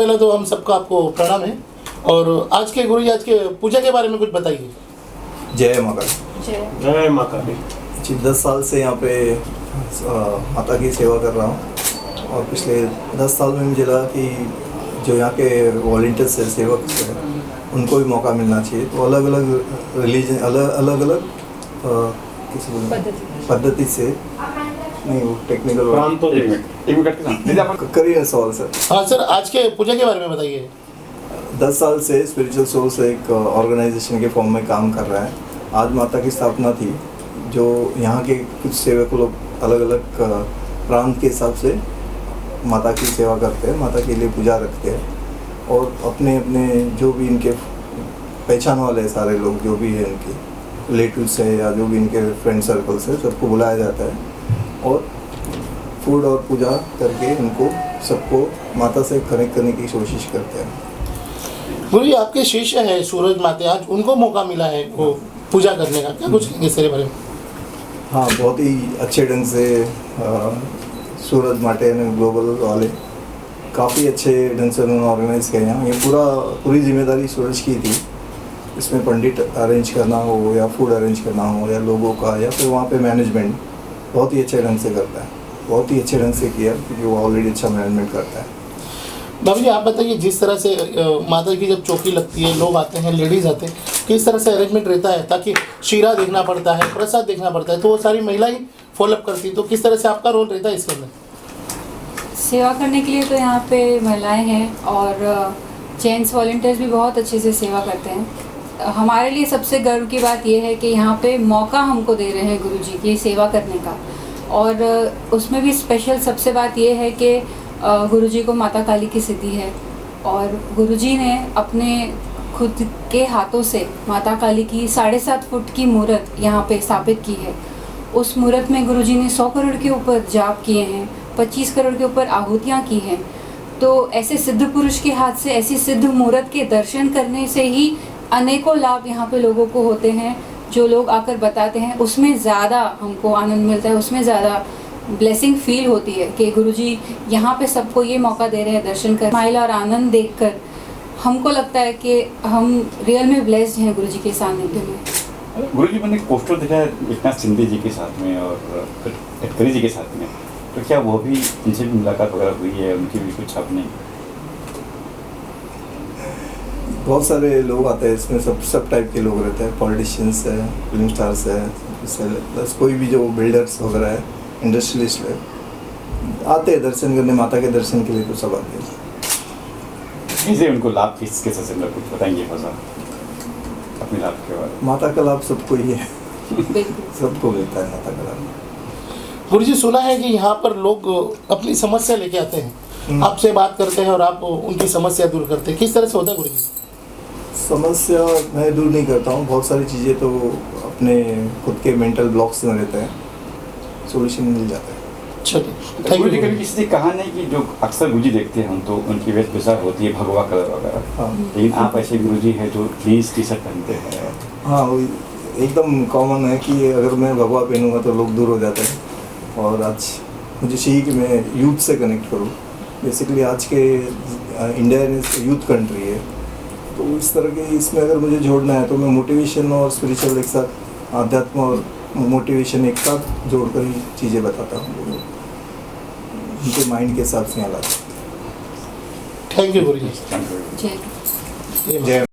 पहले तो हम सबका आपको प्रणाम है। और आज के गुरु जी, आज के पूजा के बारे में कुछ बताइए। जय माँ काली। जय माँ काली। 10 साल से यहाँ पे माता की सेवा कर रहा हूँ और पिछले 10 साल में मुझे लगा कि जो यहाँ के वॉलंटियर्स है, सेवक है, उनको भी मौका मिलना चाहिए। तो अलग अलग रिलीजन, अलग अलग पद्धति से नहीं, वो टेक्निकल करिए सवाल सर। हाँ सर, आज के पूजा के बारे में बताइए। 10 साल से स्पिरिचुअल सोर्स एक ऑर्गेनाइजेशन के फॉर्म में काम कर रहा है। आज माता की स्थापना थी, जो यहाँ के कुछ सेवक लोग अलग अलग प्रांत के हिसाब से माता की सेवा करते हैं, माता के लिए पूजा रखते हैं और अपने अपने जो भी इनके पहचान वाले हैं, सारे लोग जो भी हैं, इनके रिलेटिव्स है या जो भी इनके फ्रेंड सर्कल से, सबको बुलाया जाता है और फूड और पूजा करके इनको सबको माता से कनेक्ट करने की कोशिश करते हैं। गुरु जी, आपके शिष्य है सूरज माते, आज उनको मौका मिला है वो पूजा करने का, क्या कुछ कहेंगे इसके बारे में? हाँ, बहुत ही अच्छे ढंग से सूरज माटे ने ग्लोबल वाले काफ़ी अच्छे ढंग से उन्होंने ऑर्गेनाइज किया यहाँ। ये पूरी जिम्मेदारी सूरज की थी। इसमें पंडित अरेंज करना हो या फूड अरेंज करना हो या लोगों का या फिर वहाँ पे मैनेजमेंट बहुत ही अच्छे ढंग से करता है। बहुत ही अच्छे ढंग से किया क्योंकि वो ऑलरेडी अच्छा मैनेजमेंट करता है। बाबू जी, आप बताइए, जिस तरह से माता की जब चौकी लगती है, लोग आते हैं, लेडीज़ आते हैं, किस तरह से अरेंजमेंट रहता है? ताकि शीरा देखना पड़ता है, प्रसाद देखना पड़ता है, तो वो सारी महिलाएं फॉलोअप करती है, तो किस तरह से आपका रोल रहता है इसके अंदर? सेवा करने के लिए तो यहाँ पे महिलाएं हैं और जेंट्स वॉलंटियर्स भी बहुत अच्छे से सेवा करते हैं। हमारे लिए सबसे गर्व की बात यह है कि यहाँ पे मौका हमको दे रहे हैं गुरुजी की सेवा करने का। और उसमें भी स्पेशल सबसे बात यह है कि गुरुजी को माता काली की सिद्धि है और गुरुजी ने अपने खुद के हाथों से माता काली की 7.5 फुट की मूर्त यहाँ पे स्थापित की है। उस मूर्त में गुरुजी ने 100 करोड़ के ऊपर जाप किए हैं, 25 करोड़ के ऊपर आहुतियाँ की हैं। तो ऐसे सिद्ध पुरुष के हाथ से ऐसी सिद्ध मूर्त के दर्शन करने से ही अनेकों लाभ यहाँ पे लोगों को होते हैं। जो लोग आकर बताते हैं उसमें ज़्यादा हमको आनंद मिलता है, उसमें ज़्यादा ब्लेसिंग फील होती है कि गुरुजी यहाँ पे सबको ये मौका दे रहे हैं दर्शन कर, स्माइल और आनंद देखकर हमको लगता है कि हम रियल में ब्लेस्ड हैं गुरुजी के सानिध्य में। गुरुजी, मैंने एक पोस्टर देखा है एकनाथ शिंदे जी के साथ में और गडकरी जी के साथ में, तो क्या वो भी उनसे भी मुलाकात वगैरह हुई है? उनकी भी कुछ आपने? बहुत सारे लोग आते हैं इसमें, सब टाइप के लोग रहते हैं। पॉलिटिशियंस है, फिल्म स्टार्स है, प्लस कोई भी जो बिल्डर्स वगैरह है, इंडस्ट्रियलिस्ट है, आते हैं दर्शन करने, माता के दर्शन के लिए तो सब आते हैं। कैसे उनको लाभ किसके से मतलब कुछ बताएंगे अपने लाभ के बारे में? माता का लाभ सबको ही है, सबको मिलता है माता का लाभ। गुरुजी, सुना है कि यहाँ पर लोग अपनी समस्या लेके आते हैं, आपसे बात करते हैं और आप उनकी समस्या दूर करते हैं, किस तरह से होता है गुरुजी? समस्या मैं दूर नहीं करता हूँ, बहुत सारी चीज़ें तो अपने खुद के मेंटल ब्लॉक्स में रहते हैं, सोल्यूशन मिल जाता है। चलिए, थैंक गुरुजी, यू। कभी किसी ने कहा नहीं कि जो अक्सर गुरुजी देखते हैं हम, तो उनकी वेशभूषा होती है भगवा कलर वगैरह, हाँ, लेकिन आप ऐसे गुरुजी हैं जो जीन्स टी शर्ट पहनते हैं। हाँ, वो एकदम कॉमन है कि अगर मैं भगवा पहनूंगा तो लोग दूर हो जाते हैं। और आज मुझे चाहिए कि मैं यूथ से कनेक्ट करूँ। बेसिकली आज के इंडिया यूथ कंट्री है, तो इस तरह के इसमें अगर मुझे जोड़ना है तो मैं मोटिवेशन और स्पिरिचुअल एक साथ, आध्यात्म और मोटिवेशन एक साथ जोड़कर ही चीज़ें बताता हूँ, उनके माइंड के हिसाब से यहाँ लाता हूँ। Thank you Guruji. Thank you. जय जय